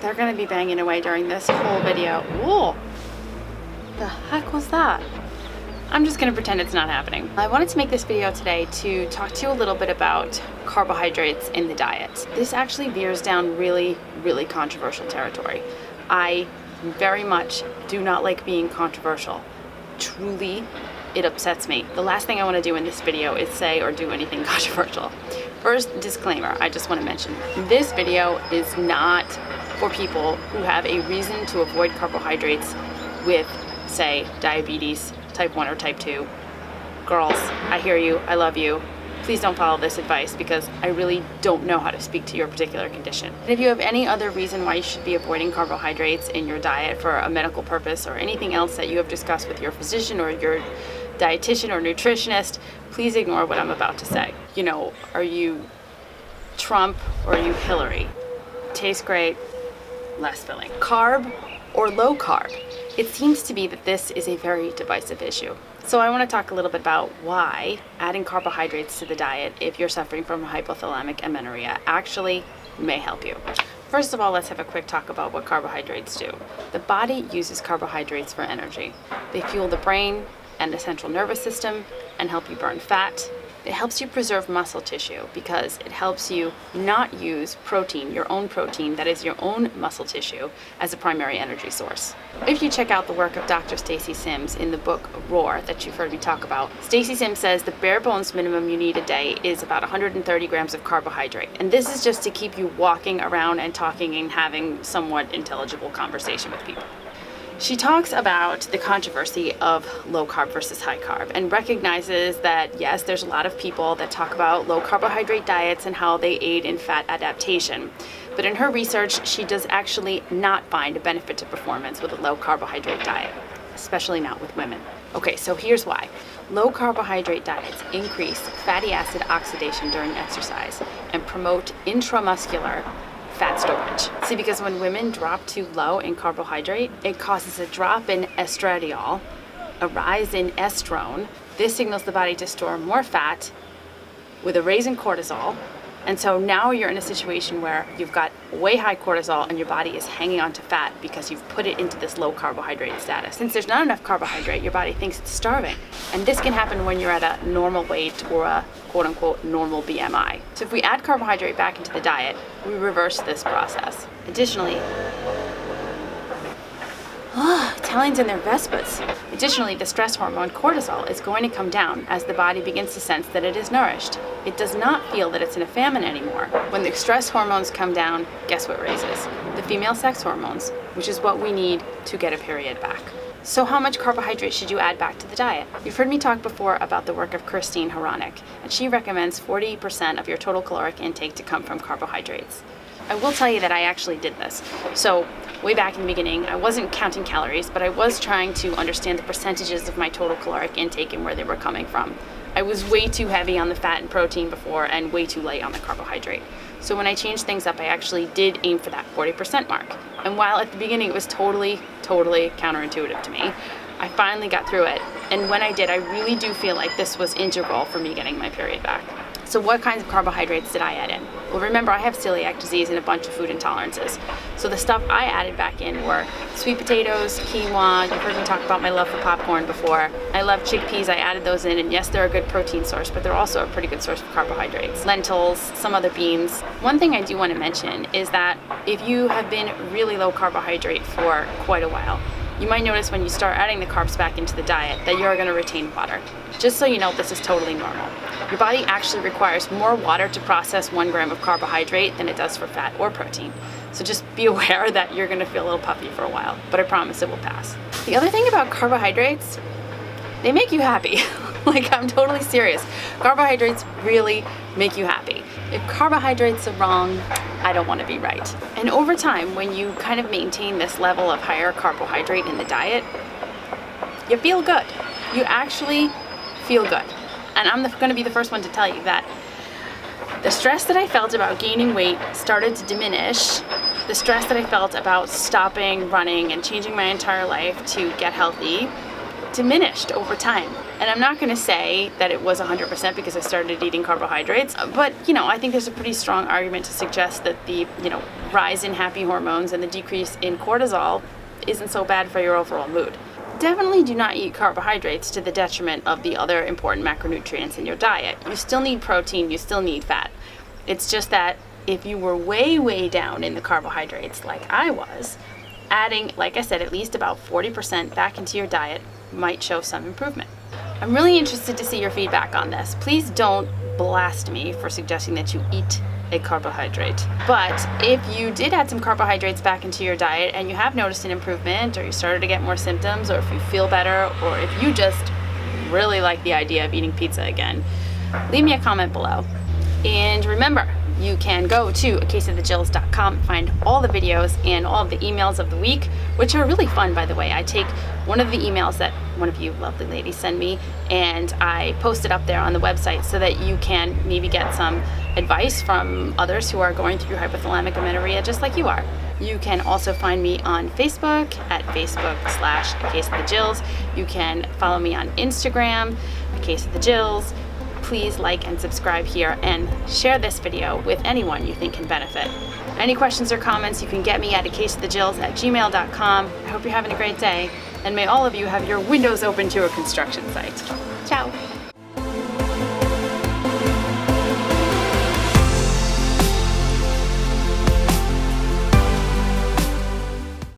they're gonna be banging away during this whole video. Whoa, the heck was that? I'm just gonna pretend it's not happening. I wanted to make this video today to talk to you a little bit about carbohydrates in the diet. This actually veers down really, really controversial territory. I very much do not like being controversial. Truly, it upsets me. The last thing I want to do in this video is say or do anything controversial. First, disclaimer, I just want to mention, this video is not for people who have a reason to avoid carbohydrates with, say, diabetes, type 1 or type 2. Girls, I hear you, I love you. Please don't follow this advice because I really don't know how to speak to your particular condition. And if you have any other reason why you should be avoiding carbohydrates in your diet for a medical purpose or anything else that you have discussed with your physician or your dietitian or nutritionist, please ignore what I'm about to say. You know, are you Trump or are you Hillary? Tastes great, less filling. Carb or low carb? It seems to be that this is a very divisive issue. So I want to talk a little bit about why adding carbohydrates to the diet if you're suffering from hypothalamic amenorrhea actually may help you. First of all, let's have a quick talk about what carbohydrates do. The body uses carbohydrates for energy. They fuel the brain and the central nervous system and help you burn fat. It helps you preserve muscle tissue because it helps you not use protein, your own protein, that is your own muscle tissue, as a primary energy source. If you check out the work of Dr. Stacy Sims in the book Roar that you've heard me talk about, Stacy Sims says the bare bones minimum you need a day is about 130 grams of carbohydrate. And this is just to keep you walking around and talking and having somewhat intelligible conversation with people. She talks about the controversy of low carb versus high carb and recognizes that, yes, there's a lot of people that talk about low carbohydrate diets and how they aid in fat adaptation. But in her research, she does actually not find a benefit to performance with a low carbohydrate diet, especially not with women. Okay, so here's why. Low carbohydrate diets increase fatty acid oxidation during exercise and promote intramuscular fat storage. See, because when women drop too low in carbohydrate, it causes a drop in estradiol, a rise in estrone. This signals the body to store more fat with a raise in cortisol. And so now you're in a situation where you've got way high cortisol and your body is hanging on to fat because you've put it into this low carbohydrate status. Since there's not enough carbohydrate, your body thinks it's starving. And this can happen when you're at a normal weight or a quote unquote normal BMI. So if we add carbohydrate back into the diet, we reverse this process. Additionally, Italians and their Vespas. Additionally, the stress hormone cortisol is going to come down as the body begins to sense that it is nourished. It does not feel that it's in a famine anymore. When the stress hormones come down, guess what raises? The female sex hormones, which is what we need to get a period back. So how much carbohydrate should you add back to the diet? You've heard me talk before about the work of Christine Haranek, and she recommends 40% of your total caloric intake to come from carbohydrates. I will tell you that I actually did this. So way back in the beginning, I wasn't counting calories, but I was trying to understand the percentages of my total caloric intake and where they were coming from. I was way too heavy on the fat and protein before and way too light on the carbohydrate. So when I changed things up, I actually did aim for that 40% mark. And while at the beginning it was totally counterintuitive to me, I finally got through it. And when I did, I really do feel like this was integral for me getting my period back. So what kinds of carbohydrates did I add in? Well, remember, I have celiac disease and a bunch of food intolerances. So the stuff I added back in were sweet potatoes, quinoa. You've heard me talk about my love for popcorn before. I love chickpeas. I added those in, and yes, they're a good protein source, but they're also a pretty good source of carbohydrates. Lentils, some other beans. One thing I do want to mention is that if you have been really low carbohydrate for quite a while, you might notice when you start adding the carbs back into the diet that you're going to retain water. Just so you know, this is totally normal. Your body actually requires more water to process 1 gram of carbohydrate than it does for fat or protein. So just be aware that you're going to feel a little puffy for a while, but I promise it will pass. The other thing about carbohydrates, they make you happy. Like, I'm totally serious. Carbohydrates really make you happy. If carbohydrates are wrong, I don't want to be right. And over time, when you kind of maintain this level of higher carbohydrate in the diet, you feel good. You actually feel good. And I'm going to be the first one to tell you that the stress that I felt about gaining weight started to diminish. The stress that I felt about stopping running and changing my entire life to get healthy diminished over time. And I'm not going to say that it was 100% because I started eating carbohydrates, but I think there's a pretty strong argument to suggest that the rise in happy hormones and the decrease in cortisol isn't so bad for your overall mood. Definitely do not eat carbohydrates to the detriment of the other important macronutrients in your diet. You still need protein, you still need fat. It's just that if you were way down in the carbohydrates like I was, adding, like I said, at least about 40% back into your diet might show some improvement. I'm really interested to see your feedback on this. Please don't blast me for suggesting that you eat a carbohydrate. But if you did add some carbohydrates back into your diet and you have noticed an improvement, or you started to get more symptoms, or if you feel better, or if you just really like the idea of eating pizza again, leave me a comment below. And remember, you can go to acaseofthejills.com, find all the videos and all of the emails of the week, which are really fun, by the way. I take one of the emails that one of you lovely ladies send me, and I post it up there on the website so that you can maybe get some advice from others who are going through hypothalamic amenorrhea just like you are. You can also find me on Facebook at Facebook/acaseofthejills. You can follow me on Instagram, acaseofthejills. Please like and subscribe here and share this video with anyone you think can benefit. Any questions or comments, you can get me at acaseofthejills@gmail.com. I hope you're having a great day, and may all of you have your windows open to a construction site. Ciao.